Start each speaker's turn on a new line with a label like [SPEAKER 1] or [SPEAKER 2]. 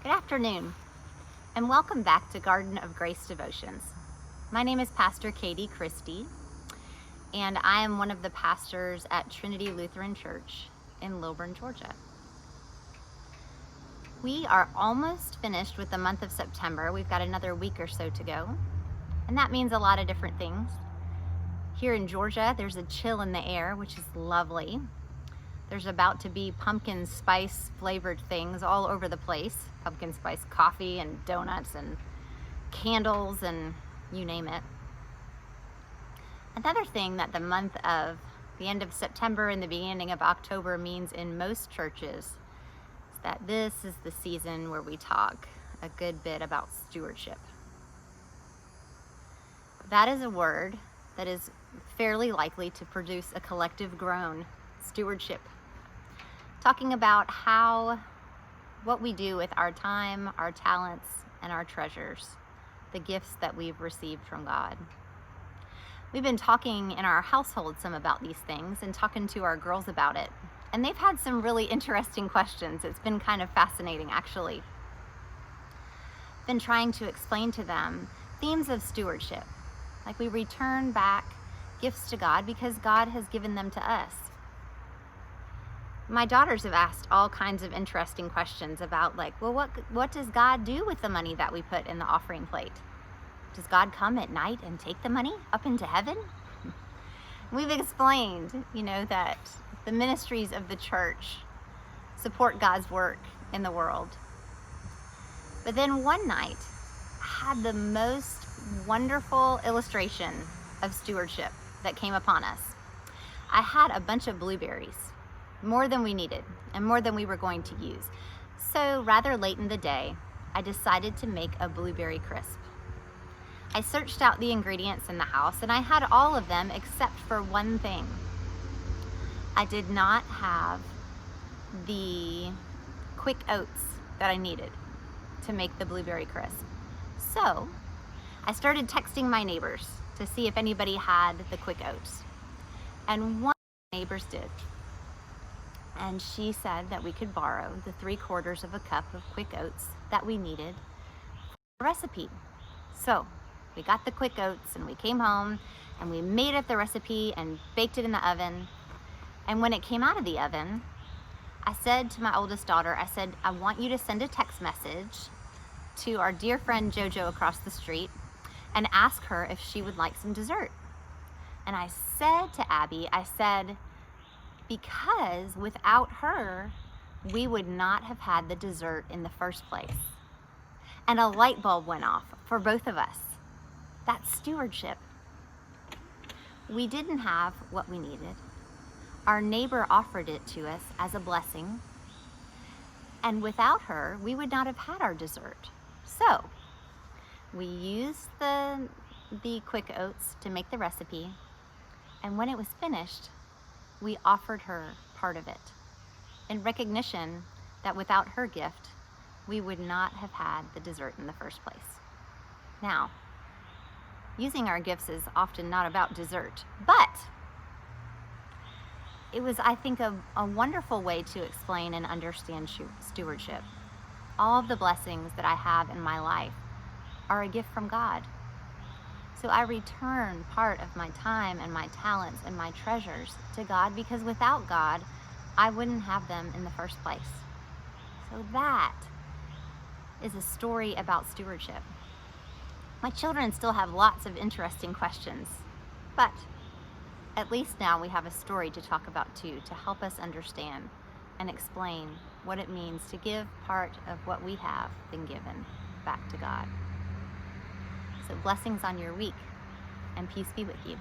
[SPEAKER 1] Good afternoon, and welcome back to Garden of Grace Devotions. My name is Pastor Katie Christie, and I am one of the pastors at Trinity Lutheran Church in Lilburn, Georgia. We are almost finished with the month of September. We've got another week or so to go, and that means a lot of different things. Here in Georgia, there's a chill in the air, which is lovely. There's about to be pumpkin spice flavored things all over the place. Pumpkin spice coffee and donuts and candles and you name it. Another thing that the end of September and the beginning of October means in most churches is that this is the season where we talk a good bit about stewardship. That is a word that is fairly likely to produce a collective groan. Stewardship. Talking about what we do with our time, our talents, and our treasures, the gifts that we've received from God. We've been talking in our household some about these things and talking to our girls about it. And they've had some really interesting questions. It's been kind of fascinating, actually. Been trying to explain to them themes of stewardship. Like we return back gifts to God because God has given them to us. My daughters have asked all kinds of interesting questions about what does God do with the money that we put in the offering plate? Does God come at night and take the money up into heaven? We've explained, that the ministries of the church support God's work in the world. But then one night, I had the most wonderful illustration of stewardship that came upon us. I had a bunch of blueberries, more than we needed and more than we were going to use. So rather late in the day, I decided to make a blueberry crisp. I searched out the ingredients in the house and I had all of them except for one thing. I did not have the quick oats that I needed to make the blueberry crisp. So I started texting my neighbors to see if anybody had the quick oats. And one of my neighbors did. And she said that we could borrow the 3/4 of a cup of quick oats that we needed for the recipe. So we got the quick oats and we came home and we made up the recipe and baked it in the oven. And when it came out of the oven, I said to my oldest daughter, I want you to send a text message to our dear friend JoJo across the street and ask her if she would like some dessert. And I said to Abby, because without her, we would not have had the dessert in the first place. And a light bulb went off for both of us. That's stewardship. We didn't have what we needed. Our neighbor offered it to us as a blessing. And without her, we would not have had our dessert. So we used the quick oats to make the recipe. And when it was finished, we offered her part of it in recognition that without her gift, we would not have had the dessert in the first place. Now, using our gifts is often not about dessert, but it was, I think, a wonderful way to explain and understand stewardship. All of the blessings that I have in my life are a gift from God. So I return part of my time and my talents and my treasures to God because without God, I wouldn't have them in the first place. So that is a story about stewardship. My children still have lots of interesting questions, but at least now we have a story to talk about too, to help us understand and explain what it means to give part of what we have been given back to God. So blessings on your week, and peace be with you.